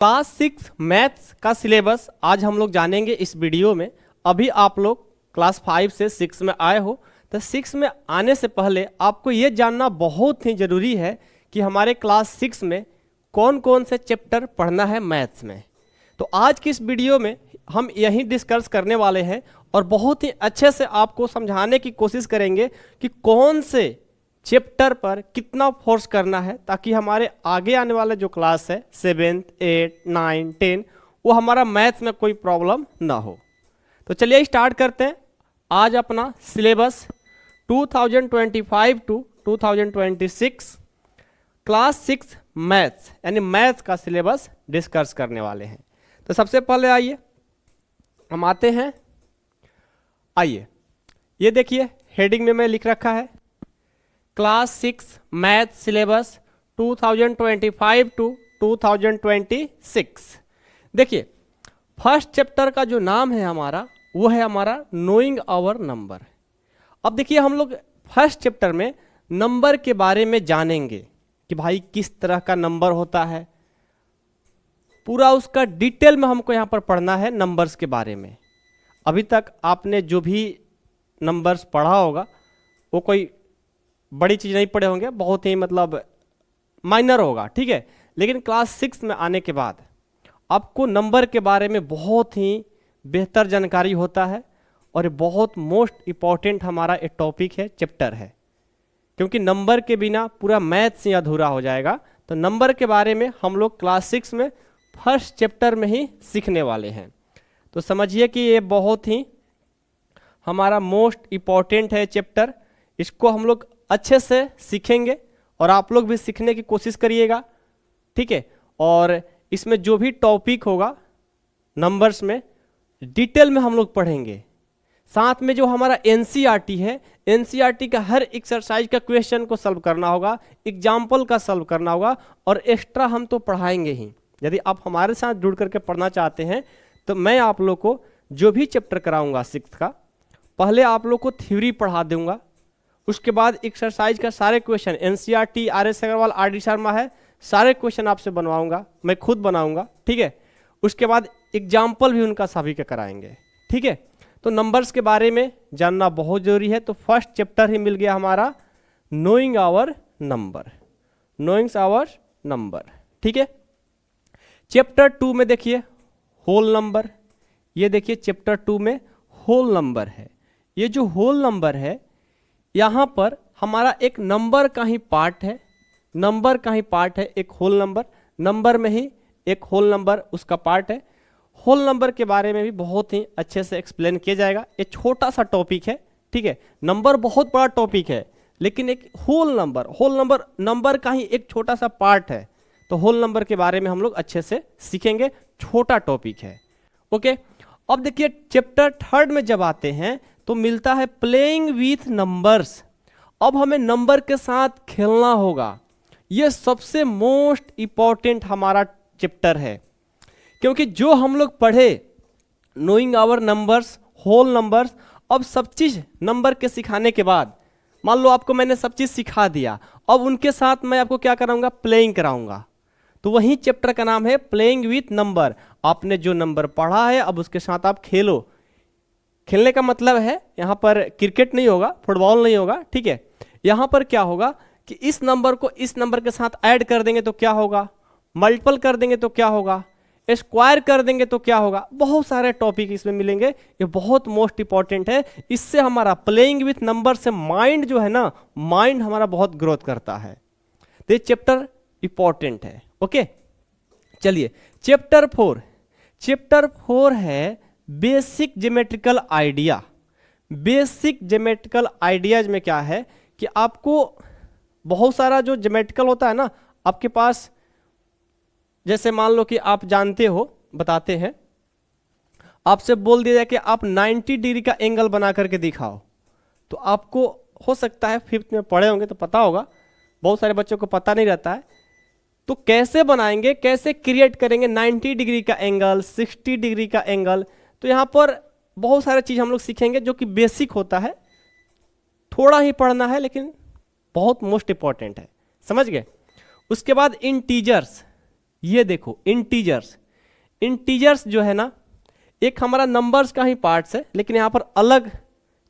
Class 6 maths का syllabus आज हम लोग जानेंगे इस वीडियो में। अभी आप लोग क्लास 5 से 6 में आए हो, तो 6 में आने से पहले आपको ये जानना बहुत ही ज़रूरी है कि हमारे क्लास 6 में कौन कौन से चैप्टर पढ़ना है मैथ्स में। तो आज की इस वीडियो में हम यही डिस्कस करने वाले हैं और बहुत ही अच्छे से आपको समझाने की कोशिश करेंगे कि कौन से चैप्टर पर कितना फोर्स करना है, ताकि हमारे आगे आने वाले जो क्लास है 7th, 8th, 9th, 10 वो हमारा मैथ्स में कोई प्रॉब्लम ना हो। तो चलिए स्टार्ट करते हैं आज अपना सिलेबस 2025 टू 2026 क्लास 6 मैथ्स यानी मैथ्स का सिलेबस डिस्कस करने वाले हैं। तो सबसे पहले आइए हम आते हैं, आइए ये देखिए हेडिंग में मैं लिख रखा है क्लास 6 मैथ सिलेबस 2025 टू 2026। देखिए फर्स्ट चैप्टर का जो नाम है हमारा वो है हमारा नोइंग आवर नंबर। अब देखिए हम लोग फर्स्ट चैप्टर में नंबर के बारे में जानेंगे कि भाई किस तरह का नंबर होता है, पूरा उसका डिटेल में हमको यहाँ पर पढ़ना है नंबर्स के बारे में। अभी तक आपने जो भी नंबर्स पढ़ा होगा वो कोई बड़ी चीज़ नहीं पढ़े होंगे, बहुत ही मतलब माइनर होगा, ठीक है। लेकिन क्लास 6 में आने के बाद आपको नंबर के बारे में बहुत ही बेहतर जानकारी होता है और ये बहुत मोस्ट इम्पॉर्टेंट हमारा एक टॉपिक है, चैप्टर है, क्योंकि नंबर के बिना पूरा मैथ्स ही अधूरा हो जाएगा। तो नंबर के बारे में हम लोग क्लास 6 में फर्स्ट चैप्टर में ही सीखने वाले हैं। तो समझिए कि ये बहुत ही हमारा मोस्ट इम्पॉर्टेंट है चैप्टर। इसको हम लोग अच्छे से सीखेंगे और आप लोग भी सीखने की कोशिश करिएगा, ठीक है। और इसमें जो भी टॉपिक होगा नंबर्स में डिटेल में हम लोग पढ़ेंगे। साथ में जो हमारा एनसीईआरटी है, एनसीईआरटी का हर एक्सरसाइज का क्वेश्चन को सॉल्व करना होगा, एग्जाम्पल का सॉल्व करना होगा और एक्स्ट्रा हम तो पढ़ाएंगे ही। यदि आप हमारे साथ जुड़ करके पढ़ना चाहते हैं तो मैं आप लोग को जो भी चैप्टर कराऊंगा 6 का, पहले आप लोग को थ्योरी पढ़ा दूंगा, उसके बाद एक्सरसाइज का सारे question NCERT, R S. Agarwal, R D. Sharma है, सारे क्वेश्चन आपसे बनवाऊंगा, मैं खुद बनाऊंगा, ठीक है। उसके बाद एग्जाम्पल भी उनका सभी का कराएंगे, ठीक है। तो नंबर्स के बारे में जानना बहुत जरूरी है। तो फर्स्ट चैप्टर ही मिल गया हमारा knowing our number, knowing our number, ठीक है। चैप्टर 2 में देखिए होल नंबर, ये देखिए चैप्टर 2 में होल नंबर है। ये जो होल नंबर है यहाँ पर हमारा एक नंबर का ही पार्ट है, नंबर का ही पार्ट है एक होल नंबर, नंबर में ही एक होल नंबर उसका पार्ट है। होल नंबर के बारे में भी बहुत ही अच्छे से एक्सप्लेन किया जाएगा। ये छोटा सा टॉपिक है, ठीक है। नंबर बहुत बड़ा टॉपिक है, लेकिन एक whole number, whole number number का ही एक छोटा सा पार्ट है। तो होल नंबर के बारे में हम लोग अच्छे से सीखेंगे, छोटा टॉपिक है, ओके। अब देखिए चैप्टर 3 में जब आते हैं तो मिलता है प्लेइंग विथ नंबर्स। अब हमें नंबर के साथ खेलना होगा। ये सबसे मोस्ट इम्पॉर्टेंट हमारा चैप्टर है, क्योंकि जो हम लोग पढ़े knowing our numbers, whole numbers, अब सब चीज़ नंबर के सिखाने के बाद मान लो आपको मैंने सब चीज़ सिखा दिया, अब उनके साथ मैं आपको क्या कराऊंगा, प्लेइंग कराऊंगा। तो वही चैप्टर का नाम है प्लेइंग विथ नंबर। आपने जो नंबर पढ़ा है अब उसके साथ आप खेलो। खेलने का मतलब है यहाँ पर क्रिकेट नहीं होगा, फुटबॉल नहीं होगा, ठीक है। यहाँ पर क्या होगा कि इस नंबर को इस नंबर के साथ ऐड कर देंगे तो क्या होगा, मल्टीपल कर देंगे तो क्या होगा, स्क्वायर कर देंगे तो क्या होगा। बहुत सारे टॉपिक इसमें मिलेंगे, ये बहुत मोस्ट इंपॉर्टेंट है। इससे हमारा प्लेइंग विथ नंबर से माइंड जो है ना, माइंड हमारा बहुत ग्रोथ करता है। तो ये चैप्टर इंपॉर्टेंट है, ओके। चलिए चैप्टर 4, चैप्टर 4 है basic geometrical idea. Basic geometrical ideas में क्या है कि आपको बहुत सारा जो ज्योमेट्रिकल होता है ना आपके पास, जैसे मान लो कि आप जानते हो, बताते हैं, आपसे बोल दिया जाए कि आप 90 डिग्री का एंगल बना करके दिखाओ, तो आपको हो सकता है 5th में पढ़े होंगे तो पता होगा, बहुत सारे बच्चों को पता नहीं रहता है। तो कैसे बनाएंगे, कैसे क्रिएट करेंगे 90 डिग्री का एंगल, 60 डिग्री का एंगल। तो यहाँ पर बहुत सारे चीज़ हम लोग सीखेंगे जो कि बेसिक होता है, थोड़ा ही पढ़ना है लेकिन बहुत मोस्ट इंपॉर्टेंट है, समझ गए। उसके बाद इंटीजर्स, ये देखो इंटीजर्स, इंटीजर्स जो है ना एक हमारा नंबर्स का ही पार्ट्स है, लेकिन यहाँ पर अलग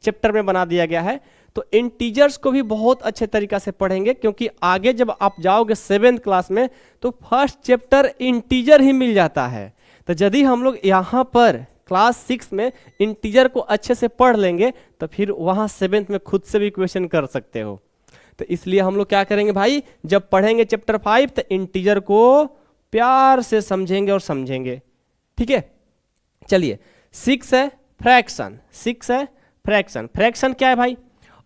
चैप्टर में बना दिया गया है। तो इंटीजर्स को भी बहुत अच्छे तरीका से पढ़ेंगे, क्योंकि आगे जब आप जाओगे 7th क्लास में तो फर्स्ट चैप्टर इंटीजर ही मिल जाता है। तो यदि हम लोग यहाँ पर क्लास 6 में इंटीजर को अच्छे से पढ़ लेंगे तो फिर वहाँ 7th में खुद से भी क्वेश्चन कर सकते हो। तो इसलिए हम लोग क्या करेंगे भाई, जब पढ़ेंगे चैप्टर 5 तो इंटीजर को प्यार से समझेंगे और समझेंगे, ठीक है। चलिए 6 है फ्रैक्शन, 6 है फ्रैक्शन। फ्रैक्शन क्या है भाई?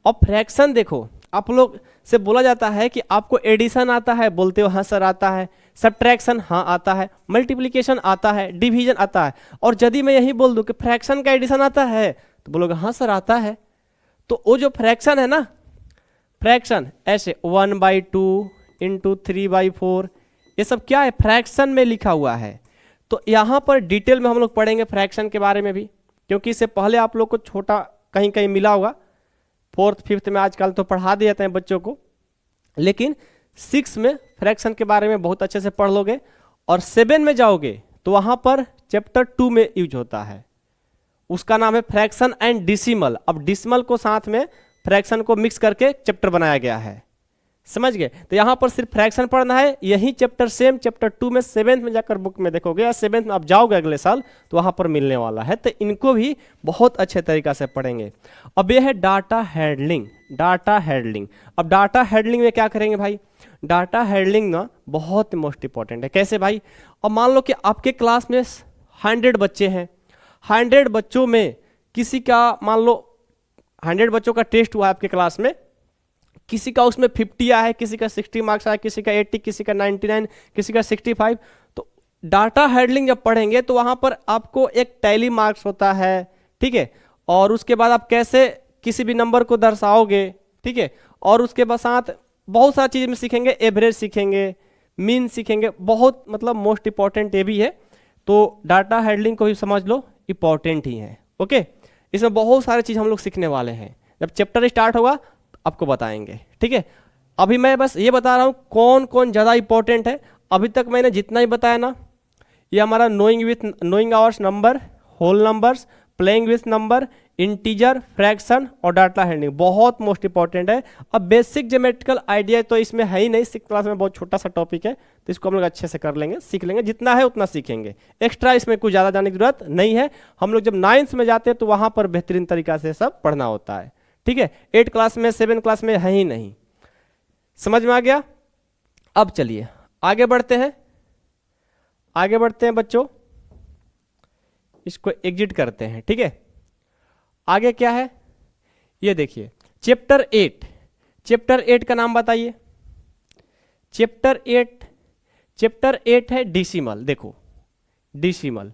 और फ्रैक्शन देखो आप लोग से बोला जाता है कि आपको एडिशन आता है, बोलते हो हाँ सर आता है, सब्ट्रैक्शन हाँ आता है, मल्टीप्लिकेशन आता है, डिवीजन आता है। और यदि मैं यही बोल दूं कि फ्रैक्शन का एडिशन आता है तो बोलोगे हाँ सर आता है। तो वो जो फ्रैक्शन है ना, फ्रैक्शन ऐसे 1/2 इंटू 3/4, ये सब क्या है? फ्रैक्शन में लिखा हुआ है। तो यहाँ पर डिटेल में हम लोग पढ़ेंगे फ्रैक्शन के बारे में भी, क्योंकि इससे पहले आप लोग को छोटा कहीं कहीं मिला होगा, 4th 5th में आजकल तो पढ़ा दिए जाते हैं बच्चों को, लेकिन 6 में फ्रैक्शन के बारे में बहुत अच्छे से पढ़ लोगे। और 7 में जाओगे तो वहाँ पर चैप्टर 2 में यूज होता है, उसका नाम है फ्रैक्शन एंड डिसिमल। अब डिसिमल को साथ में फ्रैक्शन को मिक्स करके चैप्टर बनाया गया है, समझ गए। तो यहाँ पर सिर्फ फ्रैक्शन पढ़ना है, यही चैप्टर सेम चैप्टर 2 में 7th में जाकर बुक में देखोगे, या 7th में आप जाओगे अगले साल तो वहाँ पर मिलने वाला है। तो इनको भी बहुत अच्छे तरीका से पढ़ेंगे। अब ये है डाटा हैंडलिंग, डाटा हैंडलिंग। अब डाटा हैंडलिंग में क्या करेंगे भाई? डाटा हैंडलिंग ना बहुत मोस्ट इंपॉर्टेंट है। कैसे भाई? अब मान लो कि आपके क्लास में 100 बच्चे हैं, 100 बच्चों में किसी का मान लो 100 बच्चों का टेस्ट हुआ है आपके क्लास में, किसी का उसमें 50 आया है, किसी का 60 मार्क्स आया, किसी का 80, किसी का 99, किसी का 65। तो डाटा हैंडलिंग जब पढ़ेंगे तो वहाँ पर आपको एक टैली मार्क्स होता है, ठीक है। और उसके बाद आप कैसे किसी भी नंबर को दर्शाओगे, ठीक है। और उसके बाद साथ बहुत सारी चीज़ में सीखेंगे, एवरेज सीखेंगे, मीन सीखेंगे, बहुत मतलब मोस्ट इंपॉर्टेंट ये भी है। तो डाटा हैंडलिंग को भी समझ लो, इंपॉर्टेंट ही है, ओके। इसमें बहुत सारी चीज़ हम लोग सीखने वाले हैं, जब चैप्टर स्टार्ट होगा आपको बताएंगे, ठीक है। अभी मैं बस ये बता रहा हूँ कौन कौन ज़्यादा इंपॉर्टेंट है। अभी तक मैंने जितना ही बताया ना, ये हमारा knowing ours number, whole numbers, playing with number, integer, fraction और डाटा हैंडलिंग बहुत मोस्ट इंपॉर्टेंट है। अब बेसिक ज्योमेट्रिकल आइडिया तो इसमें है ही नहीं, 6th क्लास में बहुत छोटा सा टॉपिक है, तो इसको हम लोग अच्छे से कर लेंगे, सीख लेंगे, जितना है उतना सीखेंगे। एक्स्ट्रा इसमें कुछ ज़्यादा जाने की जरूरत नहीं है। हम लोग जब 9th में जाते हैं तो वहाँ पर बेहतरीन तरीका से सब पढ़ना होता है, ठीक है। 8th क्लास में 7th क्लास में है ही नहीं। समझ में आ गया? अब चलिए आगे बढ़ते हैं, आगे बढ़ते हैं बच्चों, इसको एग्जिट करते हैं, ठीक है। आगे क्या है ये देखिए, चैप्टर 8, चैप्टर 8 का नाम बताइए। चैप्टर 8 है डिसिमल। देखो डिसिमल,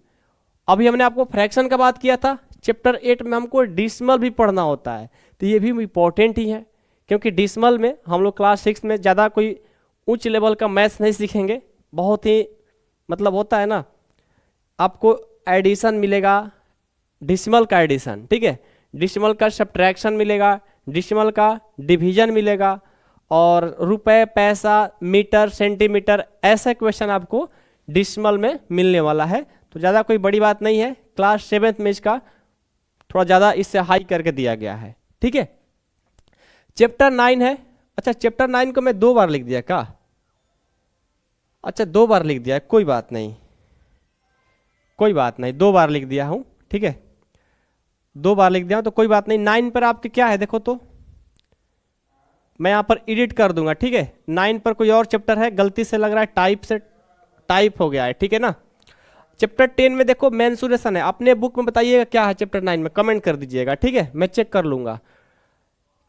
अभी हमने आपको फ्रैक्शन का बात किया था, चैप्टर 8 में हमको डिसिमल भी पढ़ना होता है। तो ये भी इंपॉर्टेंट ही है, क्योंकि डिसिमल में हम लोग क्लास 6 में ज़्यादा कोई उच्च लेवल का मैथ्स नहीं सीखेंगे, बहुत ही मतलब होता है ना, आपको एडिशन मिलेगा, डिसिमल का एडिशन, ठीक है, डिसिमल का सब्ट्रैक्शन मिलेगा, डिसिमल का डिवीजन मिलेगा, और रुपए, पैसा, मीटर, सेंटीमीटर, ऐसा क्वेश्चन आपको डिसिमल में मिलने वाला है। तो ज़्यादा कोई बड़ी बात नहीं है, क्लास 7th में इसका थोड़ा ज़्यादा इससे हाई करके दिया गया है, ठीक है। चैप्टर 9 है। अच्छा चैप्टर 9 को मैं 2 बार लिख दिया क्या? अच्छा 2 बार लिख दिया, कोई बात नहीं, कोई बात नहीं, 2 बार लिख दिया हूँ, ठीक है, 2 बार लिख दिया हूँ तो कोई बात नहीं। 9 पर आपके क्या है देखो, तो मैं यहाँ पर एडिट कर दूंगा, ठीक है। 9 पर कोई और चैप्टर है, गलती से लग रहा है टाइप से टाइप हो गया है, ठीक है ना। चैप्टर 10 में देखो मेंसुरेशन है, अपने बुक में बताइएगा क्या है चैप्टर 9 में, कमेंट कर दीजिएगा, ठीक है, मैं चेक कर लूंगा।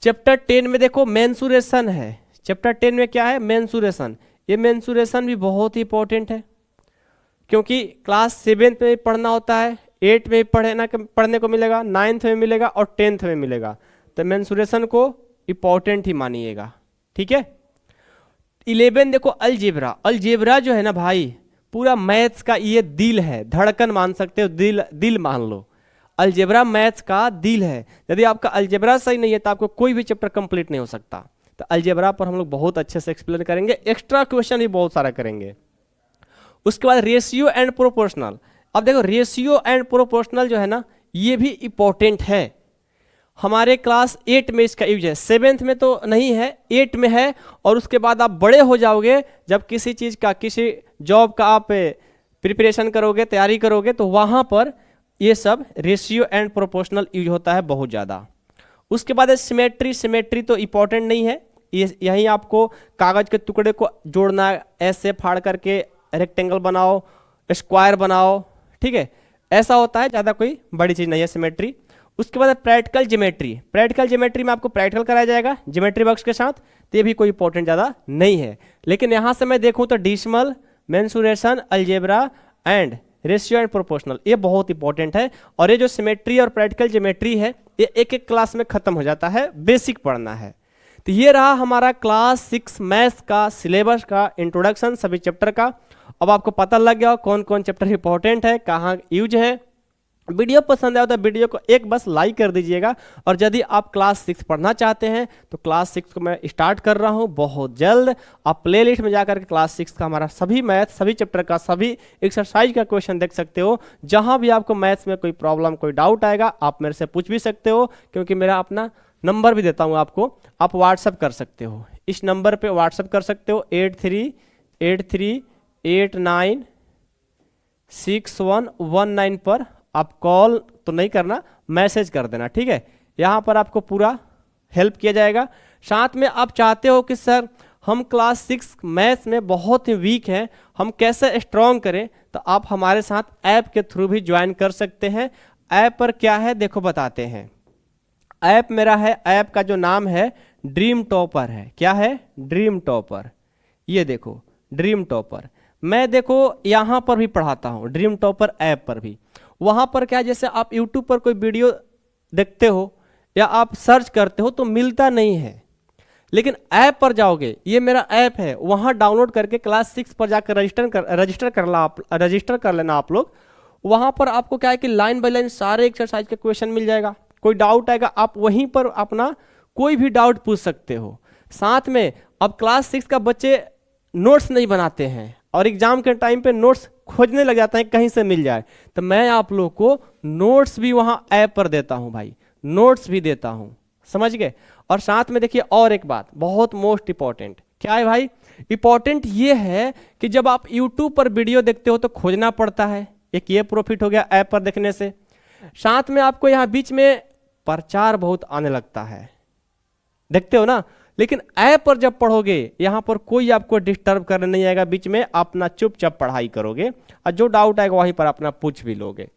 चैप्टर 10 में देखो मेंसुरेशन है, चैप्टर 10 में क्या है? मेंसुरेशन। ये मेंसुरेशन भी बहुत ही इंपॉर्टेंट है, क्योंकि क्लास 7th में पढ़ना होता है, 8 में पढ़ने को मिलेगा, 9th में मिलेगा और 10th में मिलेगा। तो मेंसुरेशन को इंपॉर्टेंट ही मानिएगा, ठीक है। 11 देखो अलजेब्रा। अलजेब्रा जो है ना भाई, पूरा मैथ्स का ये दिल है, धड़कन मान सकते हो, दिल मान लो। अलजेब्रा मैथ्स का दिल है। यदि आपका अलजेब्रा सही नहीं है तो आपको कोई भी चैप्टर कंप्लीट नहीं हो सकता। तो अलजेब्रा पर हम लोग बहुत अच्छे से एक्सप्लेन करेंगे, एक्स्ट्रा क्वेश्चन भी बहुत सारा करेंगे। उसके बाद रेशियो एंड प्रोपोर्शनल। अब देखो रेशियो एंड प्रोपोर्शनल जो है ना, ये भी इंपॉर्टेंट है। हमारे क्लास 8 में इसका यूज है, 7th में तो नहीं है, 8 में है। और उसके बाद आप बड़े हो जाओगे, जब किसी चीज़ का, किसी जॉब का आप प्रिपरेशन करोगे, तैयारी करोगे, तो वहाँ पर ये सब रेशियो एंड प्रोपोर्शनल यूज होता है बहुत ज़्यादा। उसके बाद सिमेट्री। सिमेट्री तो इंपॉर्टेंट नहीं है, ये यहीं आपको कागज़ के टुकड़े को जोड़ना है, ऐसे फाड़ करके रेक्टेंगल बनाओ, स्क्वायर बनाओ, ठीक है, ऐसा होता है, ज़्यादा कोई बड़ी चीज़ नहीं है सिमेट्री। उसके बाद प्रैक्टिकल ज्योमेट्री। प्रैक्टिकल ज्योमेट्री में आपको प्रैक्टिकल कराया जाएगा ज्योमेट्री बॉक्स के साथ, तो ये भी कोई इंपॉर्टेंट ज़्यादा नहीं है। लेकिन यहाँ से मैं देखूँ तो decimal, mensuration, algebra and ratio and proportional, ये बहुत इंपॉर्टेंट है। और ये जो सिमेट्री और प्रैक्टिकल ज्योमेट्री है, ये एक एक क्लास में खत्म हो जाता है, बेसिक पढ़ना है। तो ये रहा हमारा क्लास 6 मैथ्स का सिलेबस का इंट्रोडक्शन सभी चैप्टर का। अब आपको पता लग गया कौन कौन चैप्टर इंपॉर्टेंट है, कहाँ यूज है। वीडियो पसंद आया तो वीडियो को एक बस लाइक कर दीजिएगा। और यदि आप क्लास 6 पढ़ना चाहते हैं तो क्लास 6 को मैं स्टार्ट कर रहा हूं बहुत जल्द। आप प्लेलिस्ट में जाकर के क्लास 6 का हमारा सभी मैथ, सभी चैप्टर का, सभी एक्सरसाइज का क्वेश्चन देख सकते हो। जहां भी आपको मैथ्स में कोई प्रॉब्लम, कोई डाउट आएगा, आप मेरे से पूछ भी सकते हो, क्योंकि मेरा अपना नंबर भी देता हूँ आपको, आप व्हाट्सअप कर सकते हो। इस नंबर पर व्हाट्सअप कर सकते हो 8383896119 पर। आप कॉल तो नहीं करना, मैसेज कर देना, ठीक है। यहाँ पर आपको पूरा हेल्प किया जाएगा। साथ में आप चाहते हो कि सर हम क्लास 6 मैथ्स में बहुत ही वीक हैं, हम कैसे स्ट्रॉन्ग करें, तो आप हमारे साथ ऐप के थ्रू भी ज्वाइन कर सकते हैं। ऐप पर क्या है देखो बताते हैं। ऐप मेरा है, ऐप का जो नाम है ड्रीम टॉपर है। क्या है? Dream topper. ये देखो ड्रीम टॉपर। मैं देखो यहाँ पर भी पढ़ाता हूँ, ड्रीम टॉपर ऐप पर भी। वहाँ पर क्या है, जैसे आप यूट्यूब पर कोई वीडियो देखते हो या आप सर्च करते हो तो मिलता नहीं है, लेकिन ऐप पर जाओगे, ये मेरा ऐप है, वहाँ डाउनलोड करके क्लास 6 पर जाकर रजिस्टर कर लेना आप लोग। वहाँ पर आपको क्या है कि लाइन बाय लाइन सारे एक्सरसाइज के क्वेश्चन मिल जाएगा। कोई डाउट आएगा आप वहीं पर अपना कोई भी डाउट पूछ सकते हो। साथ में अब क्लास 6 का बच्चे नोट्स नहीं बनाते हैं और एग्जाम के टाइम पे नोट्स खोजने लग जाते हैं कहीं से मिल जाए, तो मैं आप लोग को नोट्स भी वहां ऐप पर देता हूं भाई, नोट्स भी देता हूं, समझ गए। और साथ में देखिए और एक बात बहुत मोस्ट इंपॉर्टेंट, क्या है भाई? इंपॉर्टेंट ये है कि जब आप यूट्यूब पर वीडियो देखते हो तो खोजना पड़ता है, एक ये प्रॉफिट हो गया ऐप पर देखने से। साथ में आपको यहाँ बीच में प्रचार बहुत आने लगता है, देखते हो ना, लेकिन ऐप पर जब पढ़ोगे यहाँ पर कोई आपको डिस्टर्ब करने नहीं आएगा, बीच में अपना चुपचाप पढ़ाई करोगे और जो डाउट आएगा वहीं पर अपना पूछ भी लोगे।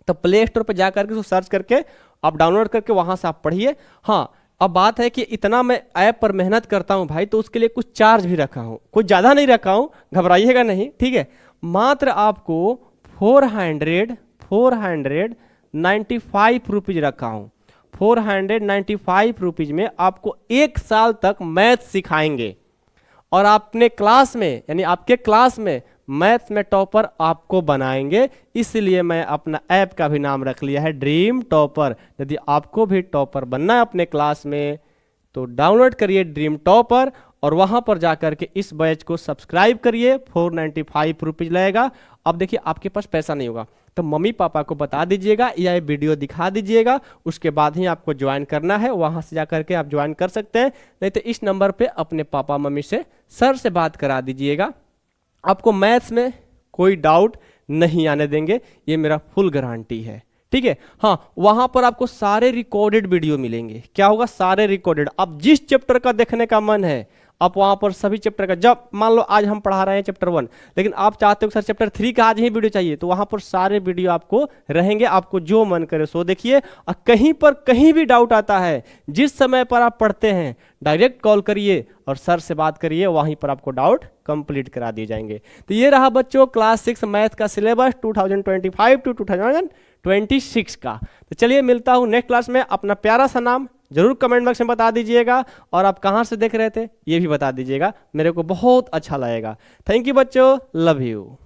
तो प्ले स्टोर पर जाकर के सर्च करके आप डाउनलोड करके वहां से आप पढ़िए। हाँ, अब बात है कि इतना मैं ऐप पर मेहनत करता हूं भाई, तो उसके लिए कुछ चार्ज भी रखा हूं, कुछ ज़्यादा नहीं रखा हूं, घबराइएगा नहीं, ठीक है। मात्र आपको 495 रुपीज़ रखा हूं। 495 रुपीज़ में आपको 1 साल तक मैथ सिखाएंगे और अपने क्लास में, यानी आपके क्लास में मैथ्स में टॉपर आपको बनाएंगे। इसलिए मैं अपना ऐप का भी नाम रख लिया है ड्रीम टॉपर। यदि आपको भी टॉपर बनना है अपने क्लास में तो डाउनलोड करिए ड्रीम टॉपर और वहां पर जाकर के इस बैच को सब्सक्राइब करिए। 495 रुपीज़ लगेगा। अब देखिए आपके पास पैसा नहीं होगा तो मम्मी पापा को बता दीजिएगा या ये वीडियो दिखा दीजिएगा, उसके बाद ही आपको ज्वाइन करना है। वहां से जाकर के आप ज्वाइन कर सकते हैं, नहीं तो इस नंबर पे अपने पापा मम्मी से, सर से बात करा दीजिएगा। आपको मैथ्स में कोई डाउट नहीं आने देंगे, ये मेरा फुल गारंटी है, ठीक है। हाँ, वहां पर आपको सारे रिकॉर्डेड वीडियो मिलेंगे। क्या होगा? सारे रिकॉर्डेड। आप जिस चैप्टर का देखने का मन है आप वहां पर सभी चैप्टर का, जब मान लो आज हम पढ़ा रहे हैं चैप्टर 1 लेकिन आप चाहते हो सर चैप्टर 3 का आज ही वीडियो चाहिए, तो वहां पर सारे वीडियो आपको रहेंगे। आपको जो मन करे सो देखिए। और कहीं पर कहीं भी डाउट आता है, जिस समय पर आप पढ़ते हैं डायरेक्ट कॉल करिए और सर से बात करिए, वहीं पर आपको डाउट कंप्लीट करा दिए जाएंगे। तो ये रहा बच्चों क्लास 6 मैथ का सिलेबस 2025 टू 2026 का। तो चलिए मिलता हूँ नेक्स्ट क्लास में। अपना प्यारा सा नाम जरूर कमेंट बॉक्स में बता दीजिएगा और आप कहाँ से देख रहे थे ये भी बता दीजिएगा, मेरे को बहुत अच्छा लगेगा। थैंक यू बच्चों, लव यू।